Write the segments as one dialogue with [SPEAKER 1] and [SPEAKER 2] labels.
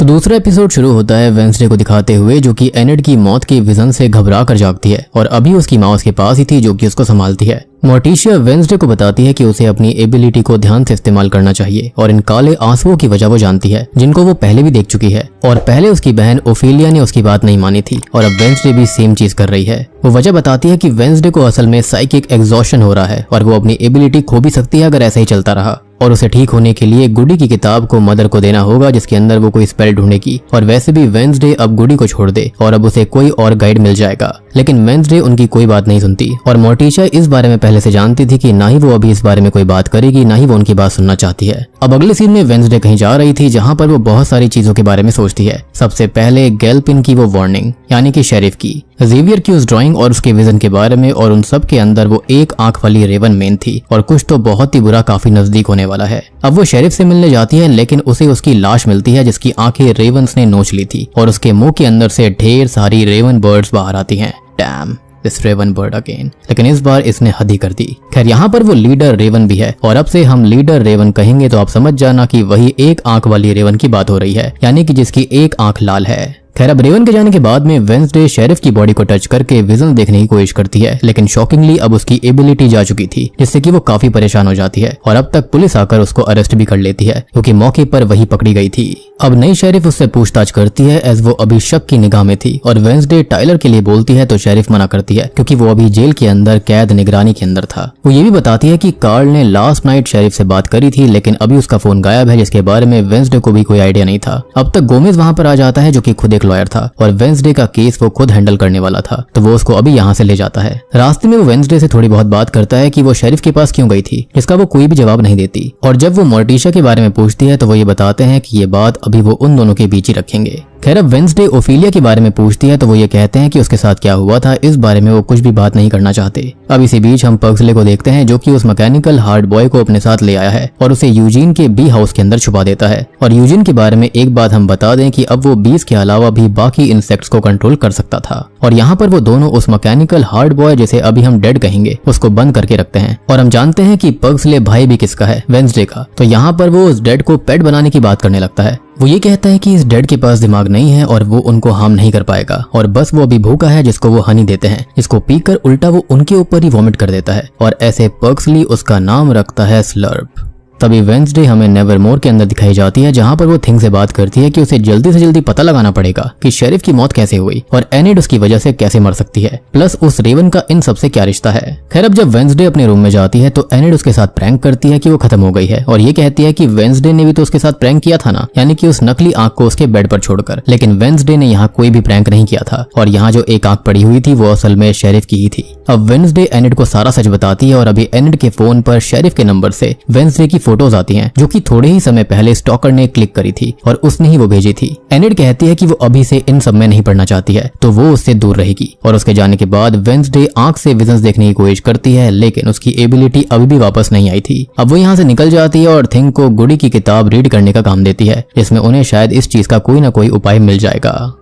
[SPEAKER 1] तो दूसरा एपिसोड शुरू होता है वेंसडे को दिखाते हुए, जो कि एनिड की मौत के विजन से घबरा कर जागती है और अभी उसकी माँ उसके पास ही थी जो कि उसको संभालती है। मोर्टिशिया वेंसडे को बताती है कि उसे अपनी एबिलिटी को ध्यान से इस्तेमाल करना चाहिए और इन काले आंसुओं की वजह वो जानती है जिनको वो पहले भी देख चुकी है और पहले उसकी बहन ओफेलिया ने उसकी बात नहीं मानी थी और अब वेंसडे भी सेम चीज कर रही है। वो वजह बताती है कि वेंसडे को असल में साइकिक एग्जॉशन हो रहा है और वो अपनी एबिलिटी खो भी सकती है अगर ऐसा ही चलता रहा और उसे ठीक होने के लिए गुडी की किताब को मदर को देना होगा जिसके अंदर वो कोई स्पेल ढूंढेगी। और वैसे भी वेंसडे अब गुडी को छोड़ दे और अब उसे कोई और गाइड मिल जाएगा, लेकिन वेंसडे उनकी कोई बात नहीं सुनती और मोर्टिशिया इस बारे में पहले से जानती थी कि ना ही वो अभी इस बारे में कोई बात करेगी, ना ही वो उनकी बात सुनना चाहती है। अब अगले सीन में वेंसडे कहीं जा रही थी जहाँ पर वो बहुत सारी चीजों के बारे में सोचती है। सबसे पहले गैल्पिन की वो वार्निंग यानी कि शेरिफ की, जेवियर की उस ड्राइंग और उसके विजन के बारे में, और उन सब के अंदर वो एक आंख वाली रेवन मेन थी और कुछ तो बहुत ही बुरा काफी नजदीक होने वाला है। अब वो शेरिफ से मिलने जाती है लेकिन उसे उसकी लाश मिलती है जिसकी आंखें रेवंस ने नोच ली थी और उसके मुंह के अंदर से ढेर सारी रेवन बर्ड्स बाहर आती हैं। Damn this raven bird again, लेकिन इस बार इसने हद ही कर दी। खैर यहाँ पर वो लीडर रेवन भी है और अब से हम लीडर रेवन कहेंगे तो आप समझ जाना कि वही एक आंख वाली रेवन की बात हो रही है, यानी कि जिसकी एक आंख लाल है। खैर अब रेवन के जाने के बाद में वेंसडे शेरिफ की बॉडी को टच करके विजन देखने की कोशिश करती है, लेकिन शॉकिंगली अब उसकी एबिलिटी जा चुकी थी जिससे कि वो काफी परेशान हो जाती है और अब तक पुलिस आकर उसको अरेस्ट भी कर लेती है क्योंकि मौके पर वही पकड़ी गई थी। अब नई शेरिफ उससे पूछताछ करती है एज वो अभी शक की निगाह में थी और वेंसडे टाइलर के लिए बोलती है तो शेरिफ मना करती है क्योंकि वो अभी जेल के अंदर कैद निगरानी के अंदर था। वो ये भी बताती है कि कार्ल ने लास्ट नाइट शेरिफ से बात करी थी लेकिन अभी उसका फोन गायब है, जिसके बारे में वेंसडे को भी कोई आइडिया नहीं था। अब तक गोमेज वहां पर आ जाता है जो कि खुद एक लॉयर था और वेंसडे का केस वो खुद हैंडल करने वाला था, तो वो उसको अभी यहाँ से ले जाता है। रास्ते में वो वेंसडे से थोड़ी बहुत बात करता है कि वो शेरिफ के पास क्यों गई थी, जिसका वो कोई भी जवाब नहीं देती और जब वो मोर्टिशिया के बारे में पूछती है तो वो ये बताते हैं कि ये बात अभी वो उन दोनों के बीच ही रखेंगे। खैर अब वेंसडे ओफेलिया के बारे में पूछती है तो वो ये कहते हैं कि उसके साथ क्या हुआ था इस बारे में वो कुछ भी बात नहीं करना चाहते। अब इसी बीच हम पग्सले को देखते हैं जो कि उस मैकेनिकल हार्ड बॉय को अपने साथ ले आया है और उसे यूजीन के बी हाउस के अंदर छुपा देता है। और यूजीन के बारे में एक बात हम बता दें कि अब वो बीज के अलावा भी बाकी इंसेक्ट्स को कंट्रोल कर सकता था और यहाँ पर वो दोनों उस मैकेनिकल हार्ड बॉय जिसे अभी हम डेड कहेंगे उसको बंद करके रखते हैं। और हम जानते हैं कि पग्सले भाई भी किसका है, वेंसडे का, तो यहाँ पर वो उस डेड को पेट बनाने की बात करने लगता है। वो ये कहता है कि इस डेड के पास दिमाग नहीं है और वो उनको हार्म नहीं कर पाएगा और बस वो अभी भूखा है जिसको वो हनी देते हैं, जिसको पीकर उल्टा वो उनके ऊपर ही वॉमिट कर देता है और ऐसे पग्सली उसका नाम रखता है स्लर्प। तभी वेंसडे हमें नेवरमोर के अंदर दिखाई जाती है जहाँ पर वो थिंग से बात करती है कि उसे जल्दी से जल्दी पता लगाना पड़ेगा कि शेरिफ की मौत कैसे हुई और एनिड उसकी वजह से कैसे मर सकती है, प्लस उस रेवन का इन सबसे क्या रिश्ता है। खैर अब जब वेंसडे अपने रूम में जाती है तो एनिड उसके साथ प्रैंक करती है कि वो खत्म हो गई है और ये कहती है कि वेंसडे ने भी तो उसके साथ प्रैंक किया था ना, यानी कि उस नकली आंख को उसके बेड पर छोड़कर, लेकिन वेंसडे ने यहाँ कोई भी प्रैंक नहीं किया था और यहाँ जो एक आंख पड़ी हुई थी वो असल में शेरिफ की ही थी। अब वेंसडे एनिड को सारा सच बताती है और अभी एनिड के फोन पर शेरिफ के नंबर से वेंसडे की फोटोज आती हैं जो कि थोड़े ही समय पहले स्टॉकर ने क्लिक करी थी और उसने ही वो भेजी थी। एनिड कहती है कि वो अभी से इन सब में नहीं पढ़ना चाहती है तो वो उससे दूर रहेगी और उसके जाने के बाद वेंसडे आंख से विजन्स देखने की कोशिश करती है लेकिन उसकी एबिलिटी अभी भी वापस नहीं आई थी। अब वो यहाँ से निकल जाती है और थिंग को गुडी की किताब रीड करने का काम देती है जिसमें उन्हें शायद इस चीज का कोई ना कोई उपाय मिल जाएगा।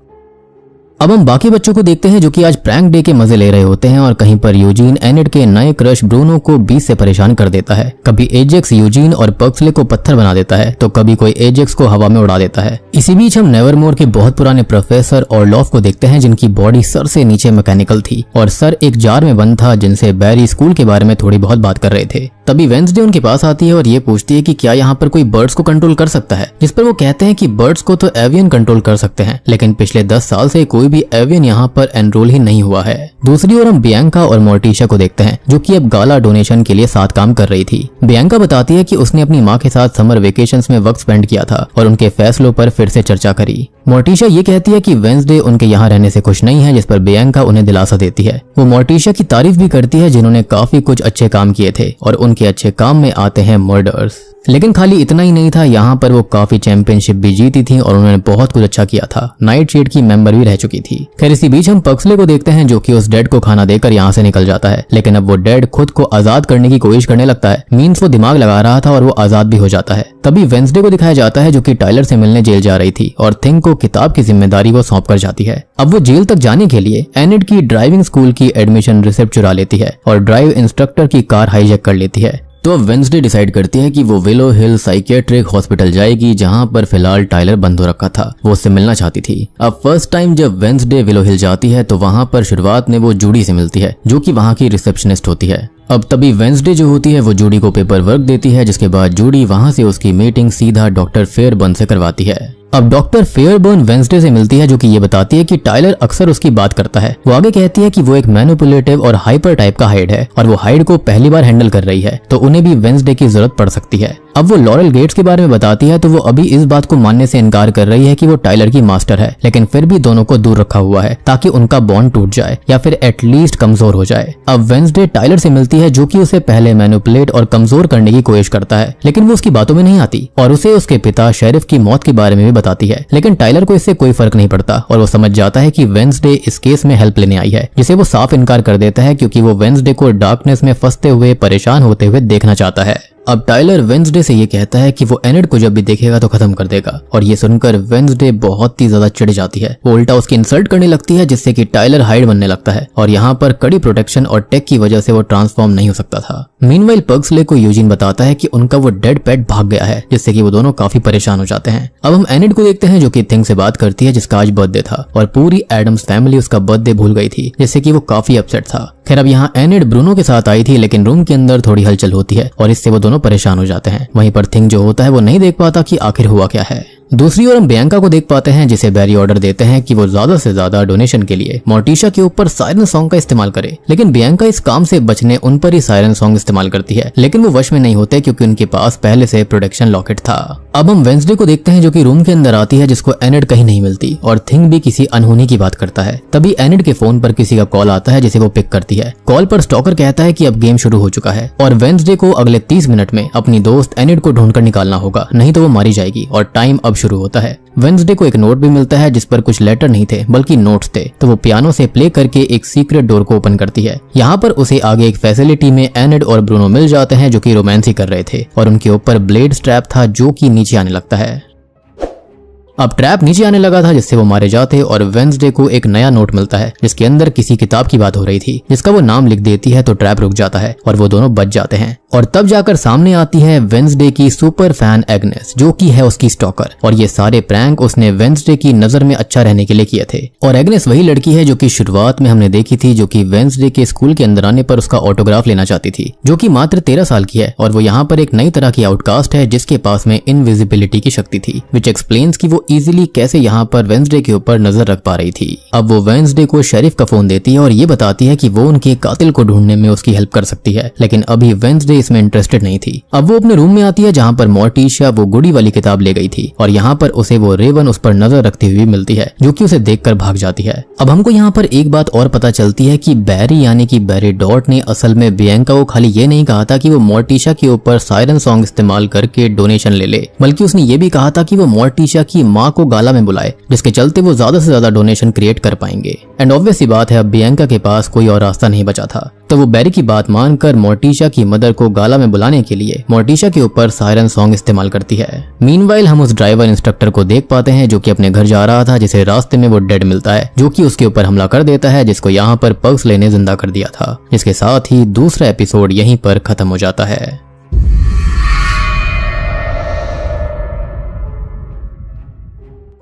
[SPEAKER 1] अब हम बाकी बच्चों को देखते हैं जो कि आज प्रैंक डे के मजे ले रहे होते हैं और कहीं पर यूजीन एनिड के नए क्रश ब्रूनो को बीच से परेशान कर देता है। कभी एजेक्स यूजीन और पग्सले को पत्थर बना देता है तो कभी कोई एजेक्स को हवा में उड़ा देता है। इसी बीच हम नेवरमोर के बहुत पुराने प्रोफेसर ऑर्लॉफ को देखते हैं जिनकी बॉडी सर से नीचे मैकेनिकल थी और सर एक जार में बंद था जिनसे बैरी स्कूल के बारे में थोड़ी बहुत बात कर रहे थे। तभी वेंसडे उनके पास आती है और ये पूछती है कि क्या यहाँ पर कोई बर्ड्स को कंट्रोल कर सकता है, जिस पर वो कहते हैं कि बर्ड्स को तो एवियन कंट्रोल कर सकते हैं लेकिन पिछले 10 साल से कोई भी एवियन यहाँ पर एनरोल ही नहीं हुआ है। दूसरी ओर हम बियांका और मोर्टिशिया को देखते हैं जो कि अब गाला डोनेशन के लिए साथ काम कर रही थी। बियांका बताती है कि उसने अपनी माँ के साथ समर वेकेशंस में वक्त स्पेंड किया था और उनके फैसलों पर फिर से चर्चा करी। मोर्टिशिया ये कहती है कि वेंसडे उनके यहाँ रहने से खुश नहीं है, जिस पर बियांका उन्हें दिलासा देती है। वो मोर्टिशिया की तारीफ भी करती है जिन्होंने काफी कुछ अच्छे काम किए थे और उनके अच्छे काम में आते हैं मर्डर्स। लेकिन खाली इतना ही नहीं था, यहाँ पर वो काफी चैंपियनशिप भी जीती थी और उन्होंने बहुत कुछ अच्छा किया था। नाइटशेड की मेंबर भी रह चुकी थी। खैर इसी बीच हम पग्सले को देखते हैं जो कि उस डेड को खाना देकर यहाँ से निकल जाता है, लेकिन अब वो डेड खुद को आजाद करने की कोशिश करने लगता है। मीन्स वो दिमाग लगा रहा था और वो आजाद भी हो जाता है। तभी वेंसडे को दिखाया जाता है जो कि टाइलर से मिलने जेल जा रही थी और थिंग को किताब की जिम्मेदारी वो सौंप कर जाती है। अब वो जेल तक जाने के लिए एनिड की ड्राइविंग स्कूल की एडमिशन रिसिप्ट चुरा लेती है और ड्राइव इंस्ट्रक्टर की कार हाईजैक कर लेती है। तो अब वेंसडे डिसाइड करती है कि वो विलो हिल साइकियाट्रिक हॉस्पिटल जाएगी, जहां पर फिलहाल टाइलर बंद हो रखा था। वो उससे मिलना चाहती थी। अब फर्स्ट टाइम जब वेंसडे विलो हिल जाती है तो वहां पर शुरुआत में वो जूडी से मिलती है, जो कि वहां की रिसेप्शनिस्ट होती है। अब तभी वेंसडे जो होती है वो जूडी को पेपर वर्क देती है, जिसके बाद जूडी वहां से उसकी मीटिंग सीधा डॉक्टर फेयरबर्न से करवाती है। अब डॉक्टर फेयरबर्न वेंसडे से मिलती है, जो कि ये बताती है कि टाइलर अक्सर उसकी बात करता है। वो आगे कहती है कि वो एक मैनिपुलेटिव और हाइपर टाइप का हाइड है और वो हाइड को पहली बार हैंडल कर रही है, तो उन्हें भी वेंसडे की जरूरत पड़ सकती है। अब वो लॉरेल गेट्स के बारे में बताती है तो वो अभी इस बात को मानने से इनकार कर रही है कि वो टाइलर की मास्टर है, लेकिन फिर भी दोनों को दूर रखा हुआ है ताकि उनका बॉन्ड टूट जाए या फिर एटलीस्ट कमजोर हो जाए। अब वेंसडे टाइलर से मिलती है, जो कि उसे पहले मैनिपुलेट और कमजोर करने की कोशिश करता है, लेकिन वो उसकी बातों में नहीं आती और उसे उसके पिता शेरिफ की मौत के बारे में भी बताती है। लेकिन टाइलर को इससे कोई फर्क नहीं पड़ता और वो समझ जाता है कि वेंसडे इस केस में हेल्प लेने आई है, जिसे वो साफ इनकार कर देता है क्योंकि वो वेंसडे को डार्कनेस में फंसते हुए परेशान होते हुए देखना चाहता है। अब टाइलर वेंसडे से ये कहता है कि वो एनेड को जब भी देखेगा तो खत्म कर देगा और ये सुनकर वेंसडे बहुत ही ज्यादा चिढ़ जाती है। वो उल्टा उसकी इंसल्ट करने लगती है, जिससे कि टाइलर हाइड बनने लगता है और यहाँ पर कड़ी प्रोटेक्शन और टेक की वजह से वो ट्रांसफॉर्म नहीं हो सकता था। मीनवाइल पग्सले को यूजिन बताता है कि उनका वो डेड पेट भाग गया है, जिससे कि वो दोनों काफी परेशान हो जाते हैं। अब हम एनेड को देखते हैं, जो कि थिंग से बात करती है, जिसका आज बर्थडे था और पूरी एडम्स फैमिली उसका बर्थडे भूल गई थी, जिससे कि वो काफी अपसेट था। खैर अब यहाँ एनेड ब्रूनो के साथ आई थी, लेकिन रूम के अंदर थोड़ी हलचल होती है और इससे वो दोनों परेशान हो जाते हैं। वहीं पर थिंग जो होता है वो नहीं देख पाता कि आखिर हुआ क्या है। दूसरी ओर हम बियांका को देख पाते हैं, जिसे बैरी ऑर्डर देते हैं कि वो ज्यादा से ज्यादा डोनेशन के लिए मोर्टिशा के ऊपर सायरन सॉन्ग का इस्तेमाल करे, लेकिन बियांका इस काम से बचने उन पर ही सायरन सॉन्ग इस्तेमाल करती है, लेकिन वो वश में नहीं होते क्योंकि उनके पास पहले से प्रोटेक्शन लॉकेट था। अब हम वेंसडे को देखते हैं, जो कि रूम के अंदर आती है, जिसको एनेड कहीं नहीं मिलती और थिंग भी किसी अनहोनी की बात करता है। तभी एनेड के फोन पर किसी का कॉल आता है, जिसे वो पिक करती है। कॉल पर स्टॉकर कहता है कि अब गेम शुरू हो चुका है और वेंसडे को अगले 30 मिनट में अपनी दोस्त एनेड को ढूंढकर निकालना होगा, नहीं तो वो मारी जाएगी और टाइम अब शुरू होता है। वेंसडे को एक नोट भी मिलता है, जिस पर कुछ लेटर नहीं थे बल्कि नोट्स थे, तो वो पियानो से प्ले करके एक सीक्रेट डोर को ओपन करती है। यहाँ पर उसे आगे एक फैसिलिटी में एनेड और ब्रूनो मिल जाते हैं, जो कि रोमांस ही कर रहे थे और उनके ऊपर ब्लेड स्ट्रैप था, जो कि नीचे आने लगता है। अब ट्रैप नीचे आने लगा था, जिससे वो मारे जाते और वेंसडे को एक नया नोट मिलता है, जिसके अंदर किसी किताब की बात हो रही थी, जिसका वो नाम लिख देती है तो ट्रैप रुक जाता है और वो दोनों बच जाते हैं। और तब जाकर सामने आती है वेंसडे की सुपर फैन एग्नेस, जो कि है उसकी स्टॉकर, और ये सारे प्रैंक उसने वेंसडे की नजर में अच्छा रहने के लिए किए थे। और एग्नेस वही लड़की है जो कि शुरुआत में हमने देखी थी, जो कि वेंसडे के स्कूल के अंदर आने पर उसका ऑटोग्राफ लेना चाहती थी, जो कि मात्र 13 साल की है और वो यहाँ पर एक नई तरह की आउटकास्ट है, जिसके पास में इनविजिबिलिटी की शक्ति थी, विच एक्सप्लेन्स कि वो इजीली कैसे यहाँ पर वेंसडे के ऊपर नजर रख पा रही थी। अब वो वेंसडे को शेरिफ का फोन देती है और ये बताती है कि वो उनके कातिल को ढूंढने में उसकी हेल्प कर सकती है, लेकिन अभी वेंसडे इसमें इंटरेस्टेड नहीं थी। अब वो अपने रूम में आती है, जहाँ पर मोर्टिशा वो गुड़ी वाली किताब ले गई थी और यहाँ पर उसे वो रेवन उस पर नजर रखती हुई मिलती है, जो कि उसे देखकर भाग जाती है। अब हमको यहाँ पर एक बात और पता चलती है कि बैरी यानी कि बैरी डॉट ने असल में बियांका को खाली ये नहीं कहा था कि वो मोर्टिशा के ऊपर सायरन सॉन्ग इस्तेमाल करके डोनेशन ले, बल्कि उसने ये भी कहा था कि वो मोर्टिशा की माँ को गाला में बुलाए, जिसके चलते वो ज्यादा से ज्यादा डोनेशन क्रिएट कर पाएंगे। एंड ऑब्वियस सी बात है, अब बियांका के पास कोई और रास्ता नहीं बचा था, तो वो बैरी की बात मानकर मोर्टिशा की मदर को गाला में बुलाने के लिए मोर्टिशा के ऊपर सायरन सॉन्ग इस्तेमाल करती है। मीनवाइल हम उस ड्राइवर इंस्ट्रक्टर को देख पाते हैं, जो कि अपने घर जा रहा था, जिसे रास्ते में वो डेड मिलता है, जो कि उसके ऊपर हमला कर देता है, जिसको यहाँ पर पग्सले ने जिंदा कर दिया था। जिसके साथ ही दूसरा एपिसोड यहीं पर खत्म हो जाता है।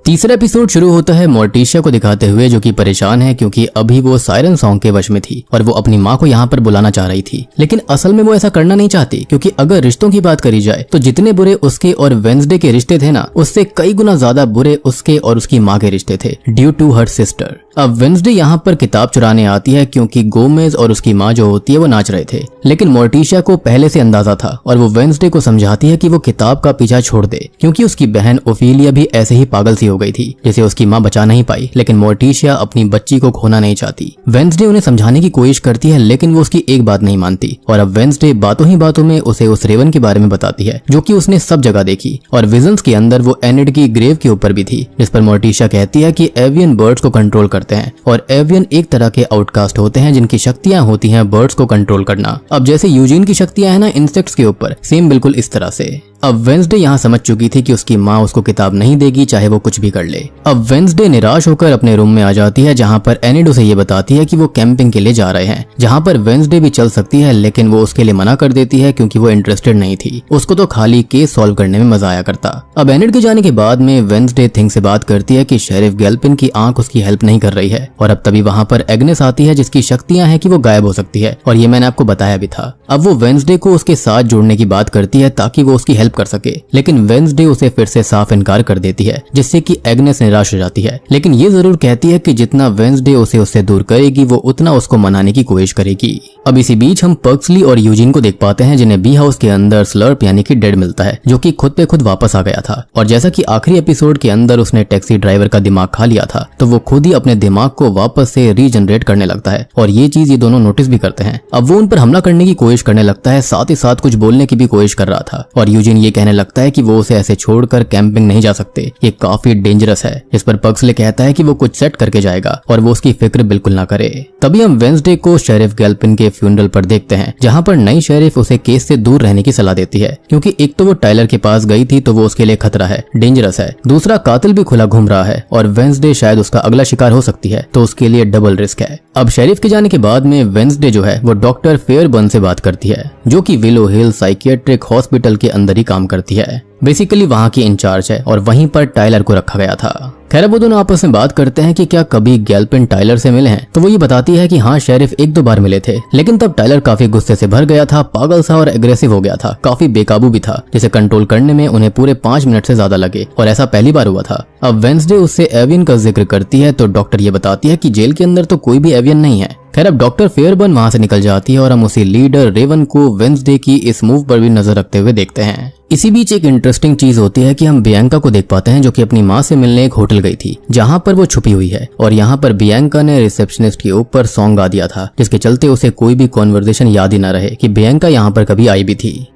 [SPEAKER 1] तीसरा एपिसोड शुरू होता है मोर्टिशा को दिखाते हुए, जो कि परेशान है क्योंकि अभी वो सायरन सॉन्ग के वश में थी और वो अपनी माँ को यहाँ पर बुलाना चाह रही थी, लेकिन असल में वो ऐसा करना नहीं चाहती, क्योंकि अगर रिश्तों की बात करी जाए तो जितने बुरे उसके और वेंसडे के रिश्ते थे ना, उससे कई गुना ज्यादा बुरे उसके और उसकी माँ के रिश्ते थे, ड्यू टू हर सिस्टर। अब वेंसडे यहाँ पर किताब चुराने आती है क्योंकि गोमेज और उसकी माँ जो होती है वो नाच रहे थे, लेकिन मोर्टिशा को पहले से अंदाजा था और वो वेंसडे को समझाती है कि वो किताब का पीछा छोड़ दे, क्योंकि उसकी बहन ओफिलिया भी ऐसे ही पागल सी हो गई थी, जिसे उसकी माँ बचा नहीं पाई, लेकिन मोर्टिशा अपनी बच्ची को खोना नहीं चाहती। वेंसडे उन्हें समझाने की कोशिश करती है, लेकिन वो उसकी एक बात नहीं मानती और अब वेंसडे बातों ही बातों में उसे उस रेवन के बारे में बताती है, जो कि उसने सब जगह देखी और विजन्स के अंदर वो एनेड की ग्रेव के ऊपर भी थी, जिस पर मोर्टिशा कहती है कि एवियन बर्ड्स को कंट्रोल करते हैं और एवियन एक तरह के आउटकास्ट होते हैं जिनकी शक्तियां होती हैं बर्ड्स को कंट्रोल करना। अब जैसे यूजीन की शक्तियां है ना इंसेक्ट्स के ऊपर, सेम बिल्कुल इस तरह से। अब वेंसडे यहाँ समझ चुकी थी कि उसकी माँ उसको किताब नहीं देगी चाहे वो कुछ भी कर ले। अब वेंसडे निराश होकर अपने रूम में आ जाती है जहाँ पर एनिड उसे ये बताती है कि वो कैंपिंग के लिए जा रहे हैं, जहाँ पर वेंसडे भी चल सकती है लेकिन वो उसके लिए मना कर देती है क्योंकि वो इंटरेस्टेड नहीं थी। उसको तो खाली केस सॉल्व करने में मजा आया करता। अब एनिड के जाने के बाद में वेंसडे थिंग से बात करती है कि शेरिफ गैल्पिन की आंख उसकी हेल्प नहीं कर रही है और अब तभी वहाँ पर एग्नेस आती है जिसकी शक्तियां हैं कि वो गायब हो सकती है और ये मैंने आपको बताया भी था। अब वो वेंसडे को उसके साथ जोड़ने की बात करती है ताकि वो उसकी हेल्प कर सके, लेकिन वेंसडे उसे फिर से साफ इनकार कर देती है जिससे कि एग्नेस निराश हो जाती है, लेकिन ये जरूर कहती है कि जितना वेंसडे उसे उससे दूर करेगी वो उतना उसको मनाने की कोशिश करेगी। अब इसी बीच हम पर्क्सली और यूजिन को देख पाते हैं जिन्हें बी हाउस के अंदर स्लर्प यानी कि डेड मिलता है जो कि खुद पे खुद वापस आ गया था और जैसा कि आखिरी एपिसोड के अंदर उसने टैक्सी ड्राइवर का दिमाग खा लिया था तो वो खुद ही अपने दिमाग को वापस से रीजनरेट करने लगता है और ये चीज ये दोनों नोटिस भी करते हैं। अब वो उन पर हमला करने की कोशिश करने लगता है, साथ ही साथ कुछ बोलने की भी कोशिश कर रहा था और यूजिन ये कहने लगता है कि वो उसे ऐसे छोड़कर कैंपिंग नहीं जा सकते, ये काफी डेंजरस है। इस पर पर्क्सले कहता है कि वो कुछ सेट करके जाएगा और वो उसकी फिक्र बिल्कुल ना करे। तभी हम वेंसडे को शेरिफ गैल्पिन के फ्यूनरल पर देखते हैं जहाँ पर नई शेरिफ उसे केस से दूर रहने की सलाह देती है क्योंकि एक तो वो टाइलर के पास गई थी तो वो उसके लिए खतरा है, डेंजरस है, दूसरा कातिल भी खुला घूम रहा है और वेंसडे शायद उसका अगला शिकार हो सकती है तो उसके लिए डबल रिस्क है। अब शेरिफ के जाने के बाद में वेंसडे जो है वो डॉक्टर फेयरबर्न से बात करती है जो कि विलो हिल साइकियाट्रिक हॉस्पिटल के अंदर ही काम करती है, बेसिकली वहाँ की इंचार्ज है और वहीं पर टाइलर को रखा गया था। खैर वो दोनों आपस में बात करते हैं कि क्या कभी गैल्पिन टाइलर से मिले हैं तो वो ये बताती है कि हाँ शेरिफ एक दो बार मिले थे, लेकिन तब टाइलर काफी गुस्से से भर गया था, पागल सा और एग्रेसिव हो गया था, काफी बेकाबू भी था जिसे कंट्रोल करने में उन्हें पूरे 5 मिनट से ज्यादा लगे और ऐसा पहली बार हुआ था। अब वेंसडे उससे एवियन का जिक्र करती है तो डॉक्टर ये बताती है कि जेल के अंदर तो कोई भी एवियन नहीं है। खैर अब डॉक्टर फेयरबर्न वहां से निकल जाती है और हम उसी लीडर रेवन को वेंसडे की इस मूव पर भी नजर रखते हुए देखते हैं। इसी बीच एक इंटरेस्टिंग चीज होती है कि हम बियांका को देख पाते हैं जो कि अपनी माँ से मिलने एक होटल गई थी जहाँ पर वो छुपी हुई है और यहाँ पर बियांका ने रिसेप्शनिस्ट के ऊपर सॉन्ग गा दिया था जिसके चलते उसे कोई भी कॉन्वर्सेशन याद ही न रहे कि बियांका यहाँ पर कभी आई भी थी।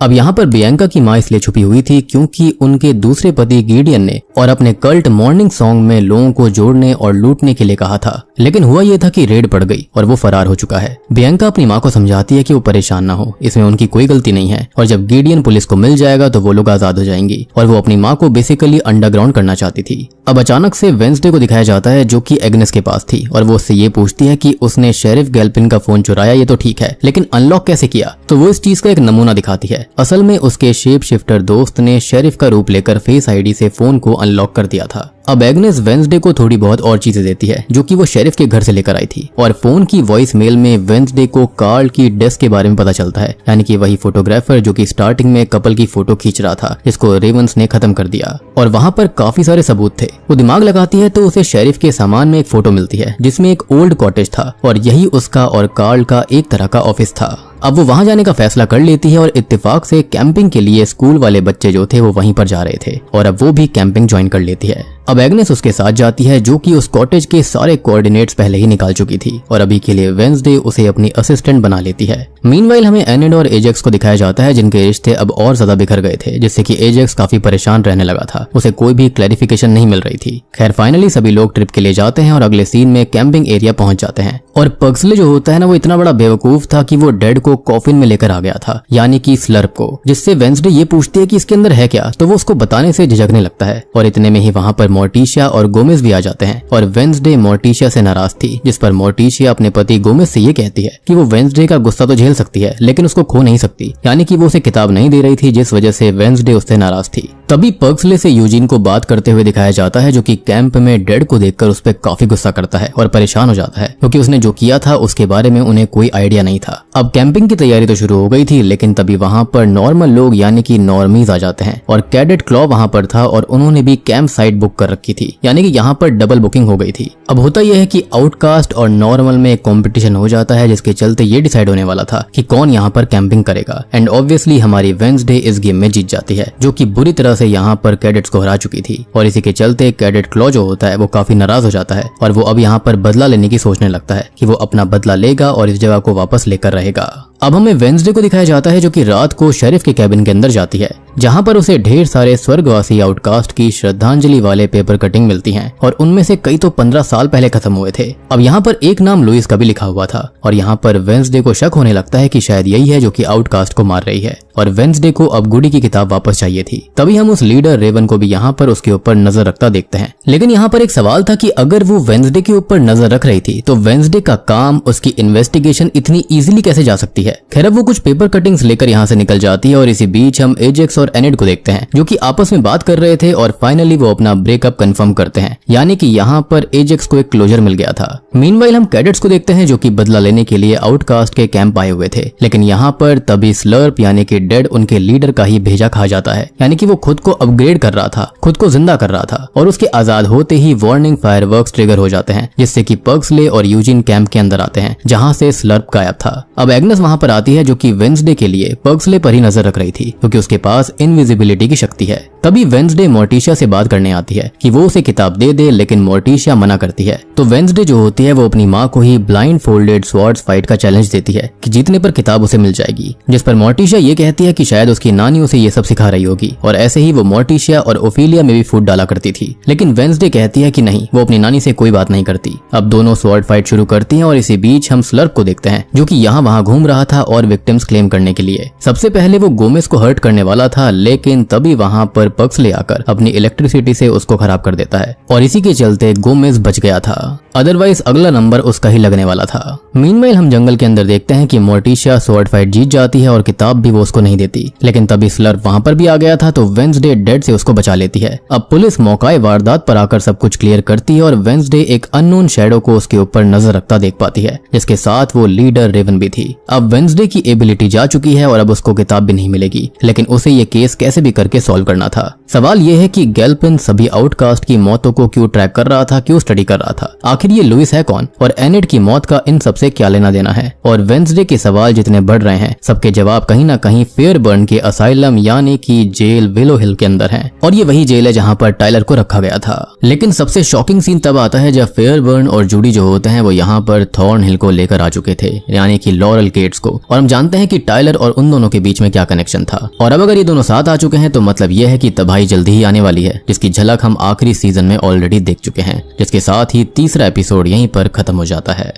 [SPEAKER 1] अब यहाँ पर बियांका की माँ इसलिए छुपी हुई थी क्योंकि उनके दूसरे पति गिडियन ने और अपने कल्ट मॉर्निंग सॉन्ग में लोगों को जोड़ने और लूटने के लिए कहा था, लेकिन हुआ यह था कि रेड पड़ गई और वो फरार हो चुका है। बियांका अपनी माँ को समझाती है कि वो परेशान ना हो, इसमें उनकी कोई गलती नहीं है और जब गिडियन पुलिस को मिल जाएगा तो वो लोग आजाद हो जाएंगी और वो अपनी माँ को बेसिकली अंडरग्राउंड करना चाहती थी। अब अचानक से वेंसडे को दिखाया जाता है जो कि एग्नेस के पास थी और वो उससे ये पूछती है कि उसने शेरिफ गैल्पिन का फोन चुराया ये तो ठीक है, लेकिन अनलॉक कैसे किया? तो वो इस चीज का एक नमूना दिखाती है। असल में उसके शेप शिफ्टर दोस्त ने शेरिफ का रूप लेकर फेस आईडी से फोन को अनलॉक कर दिया था। अब एग्नेस वेंसडे को थोड़ी बहुत और चीजें देती है जो कि वो शेरिफ के घर से लेकर आई थी और फोन की वॉइस मेल में वेंसडे को कार्ल की डेस्क के बारे में पता चलता है, यानी कि वही फोटोग्राफर जो कि स्टार्टिंग में कपल की फोटो खींच रहा था जिसको रेवंस ने खत्म कर दिया और वहाँ पर काफी सारे सबूत थे। वो दिमाग लगाती है तो उसे शेरिफ के सामान में एक फोटो मिलती है जिसमें एक ओल्ड कॉटेज था और यही उसका और कार्ल का एक तरह का ऑफिस था। अब वो वहां जाने का फैसला कर लेती है और इत्तेफाक से कैंपिंग के लिए स्कूल वाले बच्चे जो थे वो वहीं पर जा रहे थे और अब वो भी कैंपिंग ज्वाइन कर लेती है। अब एग्नेस उसके साथ जाती है जो कि उस कॉटेज के सारे कोऑर्डिनेट्स पहले ही निकाल चुकी थी और अभी के लिए वेंसडे उसे अपनी असिस्टेंट बना लेती है। मीनवाइल हमें एनिड और एजेक्स को दिखाया जाता है जिनके रिश्ते अब और ज्यादा बिखर गए थे जिससे कि एजेक्स काफी परेशान रहने लगा था, उसे कोई भी क्लैरिफिकेशन नहीं मिल रही थी। खैर फाइनली सभी लोग ट्रिप के लिए जाते हैं और अगले सीन में कैंपिंग एरिया पहुंच जाते हैं और पर्क्सले जो होता है ना वो इतना बड़ा बेवकूफ था कि वो डेड को कॉफिन में लेकर आ गया था, यानी कि स्लर्प को, जिससे वेंसडे ये पूछती है कि इसके अंदर है क्या, तो वो उसको बताने से झिझकने लगता है और इतने में ही वहां पर मोर्टिशिया और गोमेज भी आ जाते हैं और वेंसडे मोर्टिशिया से नाराज थी, जिस पर मोर्टिशिया अपने पति गोमेज से ये कहती है कि वो वेंसडे का गुस्सा तो झेल सकती है लेकिन उसको खो नहीं सकती, यानी कि वो उसे किताब नहीं दे रही थी जिस वजह से वेंसडे उससे नाराज थी। तभी पर्क्सले से यूजिन को बात करते हुए दिखाया जाता है जो कि कैंप में डेड को देखकर उस पर काफी गुस्सा करता है और परेशान हो जाता है क्योंकि उसने जो किया था उसके बारे में उन्हें कोई आइडिया नहीं था। अब कैंपिंग की तैयारी तो शुरू हो गई थी लेकिन तभी वहां पर नॉर्मल लोग यानी कि नॉर्मीज आ जाते हैं और कैडेट क्लॉ वहां पर था और उन्होंने भी कैंप साइट बुक कर रखी थी, यानी कि यहाँ पर डबल बुकिंग हो गई थी। अब होता यह है कि आउटकास्ट और नॉर्मल में कंपटीशन हो जाता है जिसके चलते ये डिसाइड होने वाला था कि कौन यहाँ पर कैंपिंग करेगा एंड ऑब्वियसली हमारी वेंसडे इस गेम में जीत जाती है जो कि बुरी तरह से यहाँ पर कैडेट्स को हरा चुकी थी और इसी के चलते कैडेट क्लॉ जो होता है वो काफी नाराज हो जाता है और वो अब यहाँ पर बदला लेने की सोचने लगता है कि वो अपना बदला लेगा और इस जगह को वापस लेकर रहेगा। अब हमें वेंसडे को दिखाया जाता है जो कि रात को शेरिफ के कैबिन के अंदर जाती है, जहां पर उसे ढेर सारे स्वर्गवासी आउटकास्ट की श्रद्धांजलि वाले पेपर कटिंग मिलती हैं और उनमें से कई तो 15 साल पहले खत्म हुए थे। अब यहाँ पर एक नाम लुइस का भी लिखा हुआ था और यहाँ पर वेंसडे को शक होने लगता है कि शायद यही है जो कि आउटकास्ट को मार रही है और वेंसडे को अब गुडी की किताब वापस चाहिए थी। तभी हम उस लीडर रेवन को भी यहाँ पर उसके ऊपर नजर रखता देखते हैं। लेकिन यहाँ पर एक सवाल था कि अगर वो वेंसडे के ऊपर नजर रख रही थी तो वेंसडे का काम, उसकी इन्वेस्टिगेशन इतनी इजीली कैसे जा सकती है। खैर अब वो कुछ पेपर कटिंग्स लेकर यहाँ से निकल जाती है और इसी बीच हम एजेक्स और एनेड को देखते हैं जो कि आपस में बात कर रहे थे और फाइनली वो अपना ब्रेकअप कंफर्म करते हैं, यानी कि यहाँ पर एजेक्स को एक क्लोजर मिल गया था। मीनवाइल हम कैडेट्स को देखते हैं जो कि बदला लेने के लिए आउटकास्ट के कैंप आए हुए थे, लेकिन यहाँ पर तभी स्लर्प यानी कि डेड उनके लीडर का ही भेजा खा जाता है, यानी कि वो खुद को अपग्रेड कर रहा था, खुद को जिंदा कर रहा था और उसके आजाद होते ही वार्निंग फायरवर्क्स ट्रिगर हो जाते हैं जिससे कि पग्सले और यूजिन कैंप के अंदर आते हैं जहाँ से स्लर्प गायब था। अब एग्नेस वहाँ पर आती है जो कि वेंसडे के लिए पग्सले पर ही नजर रख रही थी क्योंकि उसके पास इनविजिबिलिटी की शक्ति है। तभी वेंसडे मोर्टिशिया से बात करने आती है कि वो उसे किताब दे दे, लेकिन मोर्टिशिया मना करती है। तो वेंसडे जो होती है वो अपनी माँ को ही ब्लाइंड फोल्डेड स्वॉर्ड्स फाइट का चैलेंज देती है कि जीतने पर किताब उसे मिल जाएगी, जिस पर मोर्टिशिया ये कहती है कि शायद उसकी नानी उसे ये सब सिखा रही होगी और ऐसे ही वो मोर्टिशिया और ओफिलिया में भी फूट डाला करती थी। लेकिन वेंसडे कहती है कि नहीं, वो अपनी नानी से कोई बात नहीं करती। अब दोनों स्वॉर्ड फाइट शुरू करती हैं और इसी बीच हम स्लर्प को देखते हैं जो कि यहाँ वहाँ घूम रहा था और विक्टिम्स क्लेम करने के लिए। सबसे पहले वो गोमेस को हर्ट करने वाला था, लेकिन तभी वहाँ पर पग्सले आकर अपनी इलेक्ट्रिसिटी से उसको खराब कर देता है और इसी के चलते गोमेस बच गया था, अदरवाइज अगला नंबर उसका ही लगने वाला था। मीनवाइल हम जंगल के अंदर देखते हैं कि मोर्टिशिया स्वॉर्ड फाइट जीत जाती है और किताब भी वो उसको नहीं देती, लेकिन तभी स्लर्प वहाँ पर भी आ गया था तो वेंसडे डेड से उसको बचा लेती है। अब पुलिस मौकाए वारदात पर आकर सब कुछ क्लियर करती है और वेंसडे एक अननोन शैडो को उसके ऊपर नजर रखता देख पाती है जिसके साथ वो लीडर रेवन भी थी। अब वेंसडे की एबिलिटी जा चुकी है और अब उसको किताब भी नहीं मिलेगी, लेकिन उसे ये केस कैसे भी करके सॉल्व करना था। सवाल ये है कि गैल्पिन सभी आउटकास्ट की मौतों को क्यों ट्रैक कर रहा था, क्यों स्टडी कर रहा था, आखिर ये लुइस है कौन और एनेड की मौत का इन सबसे क्या लेना देना है। और वेंसडे के सवाल जितने बढ़ रहे हैं सबके जवाब कहीं ना कहीं फेयरबर्न के असाइलम यानी कि जेल विलो हिल के अंदर है और ये वही जेल है जहाँ पर टाइलर को रखा गया था। लेकिन सबसे शॉकिंग सीन तब आता है जब फेयरबर्न और जूडी जो होते हैं वो यहाँ पर थॉर्न हिल को लेकर आ चुके थे, यानी कि लॉरल गेट्स को, और हम जानते हैं कि टाइलर और उन दोनों के बीच में क्या कनेक्शन था। और अब अगर ये दोनों साथ आ चुके हैं तो मतलब ये है कि तबाही जल्दी ही आने वाली है, जिसकी झलक हम आखिरी सीजन में ऑलरेडी देख चुके हैं, जिसके साथ ही तीसरा एपिसोड यहीं पर खत्म हो जाता है।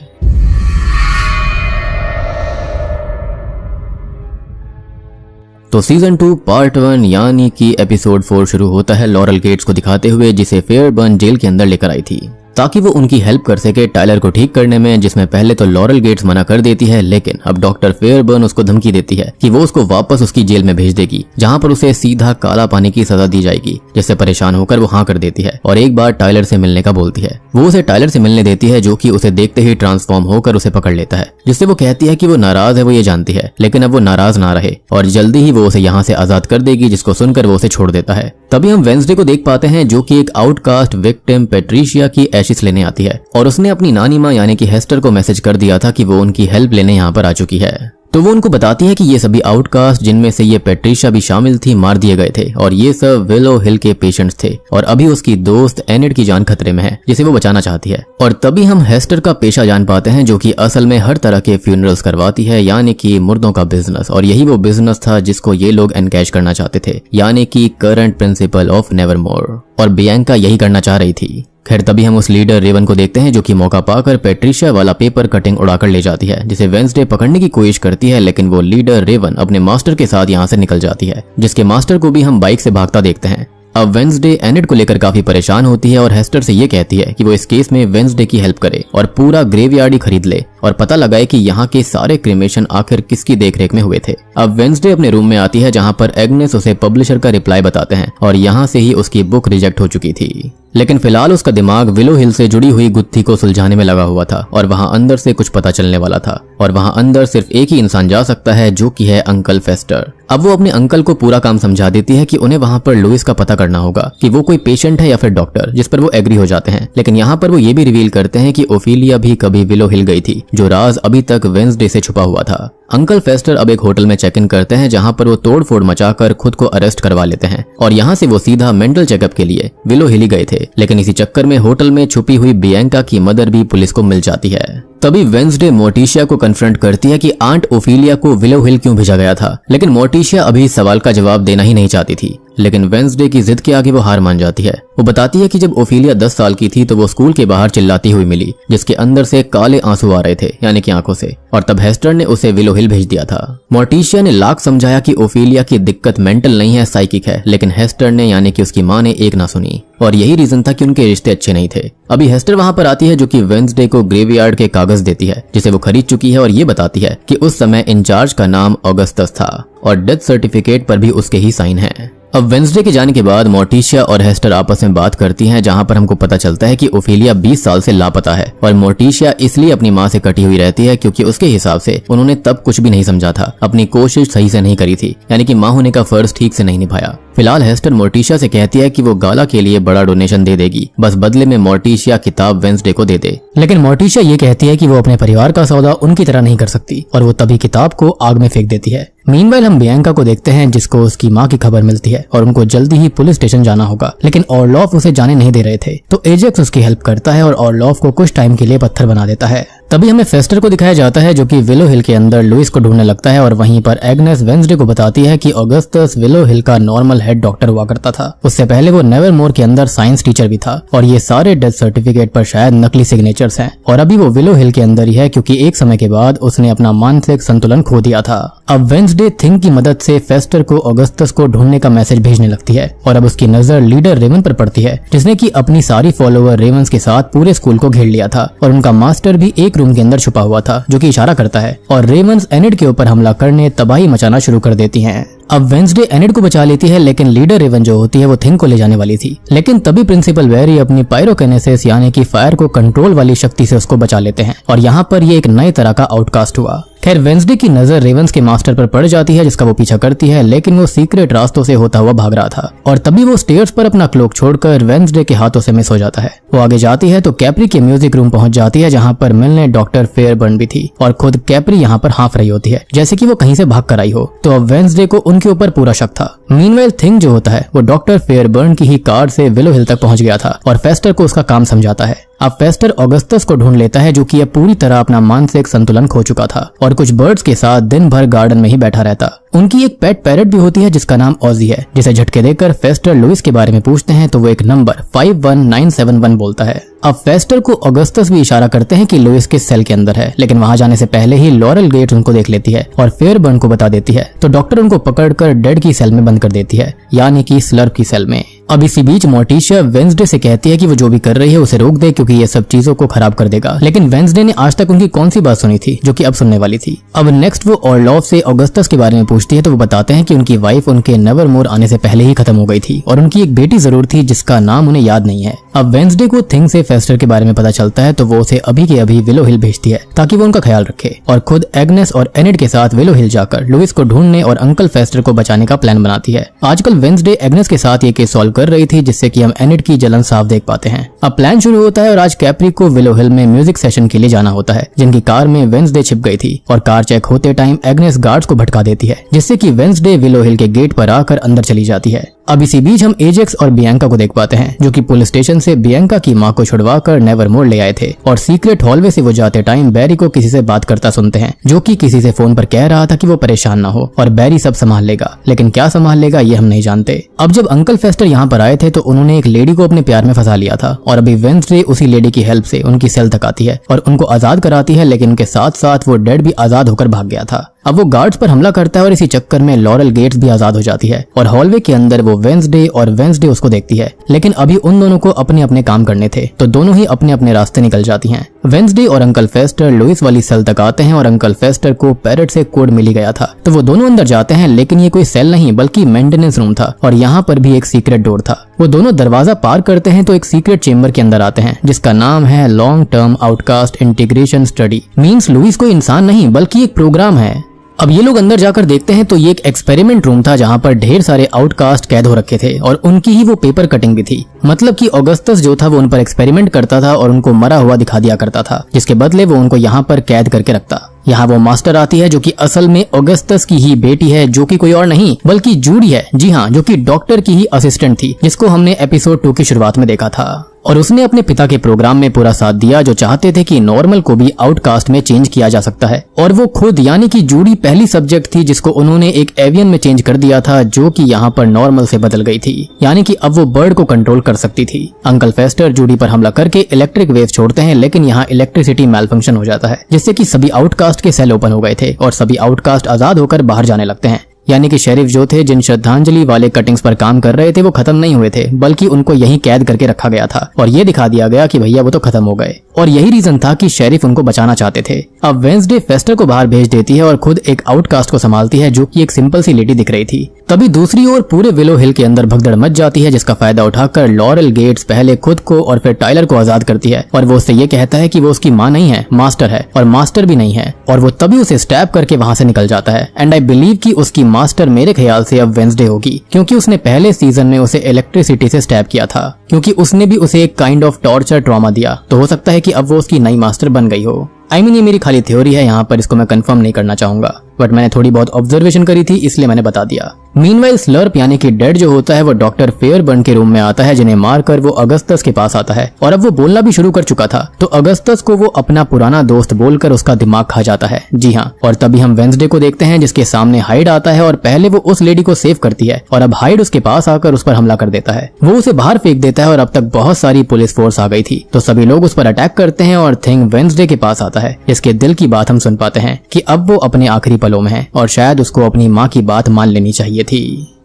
[SPEAKER 1] तो सीजन 2 पार्ट 1 यानी कि एपिसोड 4 शुरू होता है लॉरल गेट्स को दिखाते हुए जिसे फेयरबर्न जेल के अंदर लेकर आई थी ताकि वो उनकी हेल्प कर सके टाइलर को ठीक करने में, जिसमें पहले तो लॉरल गेट्स मना कर देती है, लेकिन अब डॉक्टर फेयरबर्न उसको धमकी देती है कि वो उसको वापस उसकी जेल में भेज देगी जहां पर उसे सीधा काला पानी की सजा दी जाएगी, जिससे परेशान होकर वो हाँ कर देती है और एक बार टाइलर से मिलने का बोलती है। वो उसे टाइलर से मिलने देती है जो कि उसे देखते ही ट्रांसफॉर्म होकर उसे पकड़ लेता है, जिससे वो कहती है कि वो नाराज है, वो ये जानती है, लेकिन अब वो नाराज ना रहे और जल्दी ही वो उसे यहाँ से आजाद कर देगी, जिसको सुनकर वो उसे छोड़ देता है। तभी हम वेंसडे को देख पाते हैं जो कि एक आउटकास्ट विक्टिम पेट्रिशिया की एशिस लेने आती है और उसने अपनी नानी माँ यानी कि हेस्टर को मैसेज कर दिया था कि वो उनकी हेल्प लेने यहाँ पर आ चुकी है। तो वो उनको बताती है कि ये सभी आउटकास्ट जिनमें से ये पेट्रिशिया भी शामिल थी मार दिए गए थे और ये सब विलो हिल के पेशेंट्स थे और अभी उसकी दोस्त एनेड की जान खतरे में है जिसे वो बचाना चाहती है। और तभी हम हेस्टर का पेशा जान पाते हैं जो कि असल में हर तरह के फ्यूनरल्स करवाती है, यानी कि मुर्दों का बिजनेस, और यही वो बिजनेस था जिसको ये लोग एनकैश करना चाहते थे, यानी कि करंट प्रिंसिपल ऑफ नेवरमोर, और बियांका यही करना चाह रही थी। खैर तभी हम उस लीडर रेवन को देखते हैं जो कि मौका पाकर पेट्रिशिया वाला पेपर कटिंग उड़ाकर ले जाती है, जिसे वेंसडे पकड़ने की कोशिश करती है, लेकिन वो लीडर रेवन अपने मास्टर के साथ यहाँ से निकल जाती है, जिसके मास्टर को भी हम बाइक से भागता देखते हैं। अब वेंसडे एनेड को लेकर काफी परेशान होती है और हेस्टर से ये कहती है कि वो इस केस में वेंसडे की हेल्प करे और पूरा ग्रेवयार्ड ही खरीद ले और पता लगाए कि यहाँ के सारे क्रिमेशन आखिर किसकी देखरेख में हुए थे। अब वेंसडे अपने रूम में आती है जहाँ पर एग्नेस उसे पब्लिशर का रिप्लाई बताते हैं और यहाँ से ही उसकी बुक रिजेक्ट हो चुकी थी, लेकिन फिलहाल उसका दिमाग विलो हिल से जुड़ी हुई गुत्थी को सुलझाने में लगा हुआ था और वहाँ अंदर से कुछ पता चलने वाला था और वहाँ अंदर सिर्फ एक ही इंसान जा सकता है जो कि है अंकल फेस्टर। अब वो अपने अंकल को पूरा काम समझा देती है कि उन्हें वहाँ पर लुइस का पता करना होगा कि वो कोई पेशेंट है या फिर डॉक्टर, जिस पर वो एग्री हो जाते हैं। लेकिन यहाँ पर वो ये भी रिवील करते हैं कि ओफिलिया भी कभी विलो हिल गई थी, जो राज अभी तक वेंसडे से छुपा हुआ था। अंकल फेस्टर अब एक होटल में चेक इन करते हैं जहां पर वो तोड़फोड़ मचाकर खुद को अरेस्ट करवा लेते हैं और यहाँ से वो सीधा मेंटल चेकअप के लिए विलो हिल गए थे। लेकिन इसी चक्कर में होटल में छुपी हुई बियांका की मदर भी पुलिस को मिल जाती है। तभी वेंसडे मोर्टिशिया को कन्फ्रंट करती है कि आंट ओफिलिया को विलो हिल क्यों भेजा गया था, लेकिन मोर्टिशिया अभी इस सवाल का जवाब देना ही नहीं चाहती थी। लेकिन वेंसडे की जिद के आगे वो हार मान जाती है। वो बताती है कि जब ओफिलिया 10 साल की थी तो वो स्कूल के बाहर चिल्लाती हुई मिली, जिसके अंदर से काले आंसू आ रहे थे, यानी कि आंखों से, और तब हेस्टर ने उसे विलो हिल भेज दिया था। मोर्टिशिया ने लाख समझाया कि ओफिलिया की दिक्कत मेंटल नहीं है, साइकिक है, लेकिन हेस्टर ने यानी कि उसकी माँ ने एक ना सुनी और यही रीजन था कि उनके रिश्ते अच्छे नहीं थे। अभी हेस्टर वहां पर आती है जो कि वेंसडे को ग्रेवयार्ड के कागज देती है जिसे वो खरीद चुकी है और ये बताती है कि उस समय इंचार्ज का नाम ऑगस्टस था और डेथ सर्टिफिकेट पर भी उसके ही साइन है। अब वेंसडे के जाने के बाद मोर्टिशिया और हेस्टर आपस में बात करती हैं जहां पर हमको पता चलता है कि ओफिलिया 20 साल से लापता है और मोर्टिशिया इसलिए अपनी मां से कटी हुई रहती है क्योंकि उसके हिसाब से उन्होंने तब कुछ भी नहीं समझा था, अपनी कोशिश सही से नहीं करी थी, यानी कि मां होने का फर्ज ठीक से नहीं निभाया। फिलहाल हेस्टर मोर्टिशिया से कहती है कि वो गाला के लिए बड़ा डोनेशन दे देगी, बस बदले में मोर्टिशिया किताब वेंसडे को दे दे। लेकिन मोर्टिशिया ये कहती है कि वो अपने परिवार का सौदा उनकी तरह नहीं कर सकती और वो तभी किताब को आग में फेंक देती है। मीनवाइल हम बियांका को देखते हैं जिसको उसकी माँ की खबर मिलती है और उनको जल्दी ही पुलिस स्टेशन जाना होगा, लेकिन ऑर्लॉफ उसे जाने नहीं दे रहे थे। तो एजेक्स उसकी हेल्प करता है और ऑर्लॉफ को कुछ टाइम के लिए पत्थर बना देता है। तभी हमें फेस्टर को दिखाया जाता है जो कि विलो हिल के अंदर लुइस को ढूंढने लगता है और वहीं पर एग्नेस वेंसडे को बताती है कि ऑगस्टस विलो हिल का नॉर्मल हेड डॉक्टर हुआ करता था। उससे पहले वो नेवरमोर के अंदर साइंस टीचर भी था और ये सारे डेथ सर्टिफिकेट पर शायद नकली सिग्नेचर्स हैं और अभी वो विलो हिल के अंदर ही है क्योंकि एक समय के बाद उसने अपना मानसिक संतुलन खो दिया था। अब वेंसडे थिंग की मदद से फेस्टर को ऑगस्टस को ढूंढने का मैसेज भेजने लगती है और अब उसकी नजर लीडर रेवन पर पड़ती है जिसने की अपनी सारी फॉलोअर रेवंस के साथ पूरे स्कूल को घेर लिया था और उनका मास्टर भी एक रूम के अंदर छुपा हुआ था जो कि इशारा करता है और रेवंस एनिड के ऊपर हमला करने तबाही मचाना शुरू कर देती हैं। अब वेंसडे एनिड को बचा लेती है लेकिन लीडर रेवन जो होती है वो थिंग को ले जाने वाली थी, लेकिन तभी प्रिंसिपल वेरी अपनी पायरोकिनेसिस यानी कि फायर को कंट्रोल वाली शक्ति से उसको बचा लेते हैं और यहाँ पर ये एक नए तरह का आउटकास्ट हुआ। खैर वेंसडे की नजर रेवंस के मास्टर पर पड़ जाती है जिसका वो पीछा करती है, लेकिन वो सीक्रेट रास्तों से होता हुआ भाग रहा था और तभी वो स्टेयर्स पर अपना क्लोक छोड़कर वेंसडे के हाथों से मिस हो जाता है। वो आगे जाती है तो कैप्री के म्यूजिक रूम पहुंच जाती है जहाँ पर मिलने डॉक्टर फेयरबर्न भी थी और खुद कैप्री यहाँ पर हाँफ रही होती है जैसे कि वो कहीं से भाग कर आई हो। तो अब वेंसडे को उनके ऊपर पूरा शक था। मीनवाइल थिंग जो होता है वो डॉक्टर फेयरबर्न की ही कार से विलो हिल तक पहुंच गया था और फेस्टर को उसका काम समझाता है। अब फेस्टर ऑगस्टस को ढूंढ लेता है जो कि अब पूरी तरह अपना मानसिक संतुलन खो चुका था और कुछ बर्ड्स के साथ दिन भर गार्डन में ही बैठा रहता। उनकी एक पेट पैरट भी होती है जिसका नाम ऑजी है, जिसे झटके देकर फेस्टर लुइस के बारे में पूछते हैं तो वो एक नंबर 51971 बोलता है। अब फेस्टर को ऑगस्टस भी इशारा करते हैं कि लुइस के सेल के अंदर है, लेकिन वहां जाने से पहले ही लॉरेल गेट्स उनको देख लेती है और फेयरबर्न को बता देती है तो डॉक्टर उनको पकड़कर डेड की सेल में बंद कर देती है, यानी कि स्लर्प की सेल में। अब इसी बीच मोर्टिशिया वेंसडे से कहती है कि वो जो भी कर रही है उसे रोक दे क्योंकि ये सब चीजों को खराब कर देगा, लेकिन वेंसडे ने आज तक उनकी कौन सी बात सुनी थी जो कि अब सुनने वाली थी। अब नेक्स्ट वो ऑर्लॉफ से ऑगस्टस के बारे में पूछती है तो वो बताते हैं कि उनकी वाइफ उनके नेवरमोर आने से पहले ही खत्म हो गई थी और उनकी एक बेटी जरूर थी जिसका नाम उन्हें याद नहीं है। अब वेंसडे को थिंग से फेस्टर के बारे में पता चलता है तो वो उसे अभी के अभी विलो हिल भेजती है ताकि वो उनका ख्याल रखे और खुद एग्नेस और एनिड के साथ विलो हिल जाकर लुइस को ढूंढने और अंकल फेस्टर को बचाने का प्लान बनाती है। आजकल वेंसडे एग्नेस के साथ ये केस सॉल्व कर रही थी जिससे कि हम एनिड की जलन साफ देख पाते हैं। अब प्लान शुरू होता है और आज कैप्री को विलो हिल में म्यूजिक सेशन के लिए जाना होता है जिनकी कार में वेंसडे छिप गई थी और कार चेक होते टाइम एग्नेस गार्ड्स को भटका देती है जिससे कि वेंसडे विलो हिल के गेट पर आकर अंदर चली जाती है। अब इसी बीच हम एजेक्स और बियांका को देख पाते हैं जो कि पुलिस स्टेशन से बियांका की मां को छुड़वाकर नेवरमोर ले आए थे और सीक्रेट हॉलवे से वो जाते टाइम बैरी को किसी से बात करता सुनते हैं जो कि किसी से फोन पर कह रहा था कि वो परेशान ना हो और बैरी सब संभाल लेगा, लेकिन क्या संभाल लेगा ये हम नहीं जानते। अब जब अंकल फेस्टर यहाँ पर आए थे तो उन्होंने एक लेडी को अपने प्यार में फंसा लिया था और अभी वेंसडे उसी लेडी की हेल्प से उनकी सेल तक आती है और उनको आजाद कराती है, लेकिन उनके साथ साथ वो डेड भी आजाद होकर भाग गया था। अब वो गार्ड्स पर हमला करता है और इसी चक्कर में लॉरेल गेट्स भी आजाद हो जाती है और हॉलवे के अंदर वो वेंसडे और वेंसडे उसको देखती है, लेकिन अभी उन दोनों को अपने अपने काम करने थे तो दोनों ही अपने अपने रास्ते निकल जाती हैं। वेंसडे और अंकल फेस्टर लुइस वाली सेल तक आते हैं और अंकल फेस्टर को पैरेट से कोड मिल गया था तो वो दोनों अंदर जाते हैं, लेकिन ये कोई सेल नहीं बल्कि मेंटेनेंस रूम था और यहाँ पर भी एक सीक्रेट डोर था। वो दोनों दरवाजा पार करते हैं तो एक सीक्रेट चेम्बर के अंदर आते हैं जिसका नाम है long term outcast integration study. Means Louis कोई इंसान नहीं बल्कि एक प्रोग्राम है। अब ये लोग अंदर जाकर देखते हैं तो ये एक एक्सपेरिमेंट रूम था जहाँ पर ढेर सारे आउटकास्ट कैद हो रखे थे और उनकी ही वो पेपर कटिंग भी थी। मतलब कि ऑगस्टस जो था वो उन पर एक्सपेरिमेंट करता था और उनको मरा हुआ दिखा दिया करता था जिसके बदले वो उनको यहाँ पर कैद करके रखता। यहाँ वो मास्टर आती है जो कि असल में ऑगस्टस की ही बेटी है, जो कि कोई और नहीं बल्कि जूडी है। जी हाँ, जो कि डॉक्टर की ही असिस्टेंट थी, जिसको हमने एपिसोड 2 की शुरुआत में देखा था। और उसने अपने पिता के प्रोग्राम में पूरा साथ दिया, जो चाहते थे कि नॉर्मल को भी आउटकास्ट में चेंज किया जा सकता है। और वो खुद यानी कि जूडी पहली सब्जेक्ट थी जिसको उन्होंने एक एवियन में चेंज कर दिया था, जो कि यहाँ पर नॉर्मल से बदल गई थी, यानी कि अब वो बर्ड को कंट्रोल कर सकती थी। अंकल फेस्टर जूडी पर हमला करके इलेक्ट्रिक वेव छोड़ते हैं, लेकिन यहाँ इलेक्ट्रिसिटी मैलफंक्शन हो जाता है, जिससे कि सभी आउटकास्ट के सेल ओपन हो गए थे और सभी आउटकास्ट आजाद होकर बाहर जाने लगते हैं। यानी कि शेरिफ जो थे, जिन श्रद्धांजलि वाले कटिंग्स पर काम कर रहे थे, वो खत्म नहीं हुए थे, बल्कि उनको यहीं कैद करके रखा गया था और ये दिखा दिया गया कि भैया वो तो खत्म हो गए। और यही रीजन था कि शेरिफ उनको बचाना चाहते थे। अब वेंसडे फेस्टर को बाहर भेज देती है और खुद एक आउटकास्ट को संभालती है, जो कि एक सिंपल सी लेडी दिख रही थी। तभी दूसरी ओर पूरे विलो हिल के अंदर भगदड़ मच जाती है, जिसका फायदा उठाकर लॉरेल गेट्स पहले खुद को और फिर टाइलर को आजाद करती है और वो उससे ये कहता है कि वो उसकी माँ नहीं है, मास्टर है, और मास्टर भी नहीं है। और वो तभी उसे स्टैब करके वहां से निकल जाता है। एंड आई बिलीव कि उसकी मास्टर मेरे ख्याल से अब वेंसडे होगी, क्योंकि उसने पहले सीजन में उसे इलेक्ट्रिसिटी से स्टैब किया था, क्योंकि उसने भी उसे एक काइंड ऑफ टॉर्चर ट्रॉमा दिया। तो हो सकता है कि अब वो उसकी नई मास्टर बन गई हो। आई मीन ये मेरी खाली थ्योरी है, यहाँ पर इसको मैं कंफर्म नहीं करना चाहूंगा, बट मैंने थोड़ी बहुत ऑब्जर्वेशन करी थी, इसलिए मैंने बता दिया। मीनवाइल स्लर्प यानी कि डेड जो होता है, वो डॉक्टर फेयरबर्न के रूम में आता है, जिन्हें मारकर वो अगस्टस के पास आता है। और अब वो बोलना भी शुरू कर चुका था, तो अगस्टस को वो अपना पुराना दोस्त बोलकर उसका दिमाग खा जाता है। जी हाँ, और तभी हम वेंसडे को देखते हैं, जिसके सामने हाइड आता है और पहले वो उस लेडी को सेव करती है और अब हाइड उसके पास आकर उस पर हमला कर देता है। वो उसे बाहर फेंक देता है और अब तक बहुत सारी पुलिस फोर्स आ गई थी, तो सभी लोग उस पर अटैक करते हैं और थिंग वेंसडे के पास आता है, जिसके दिल की बात हम सुन पाते हैं कि अब वो अपने आखिरी पलों में है और शायद उसको अपनी माँ की बात मान लेनी चाहिए थी।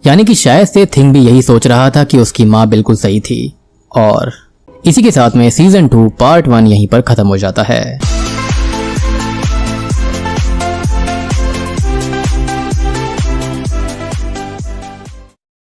[SPEAKER 1] यानी कि शायद से थिंग भी यही सोच रहा था कि उसकी माँ बिल्कुल सही थी। और इसी के साथ में सीजन 2 पार्ट 1 यहीं पर खत्म हो जाता है।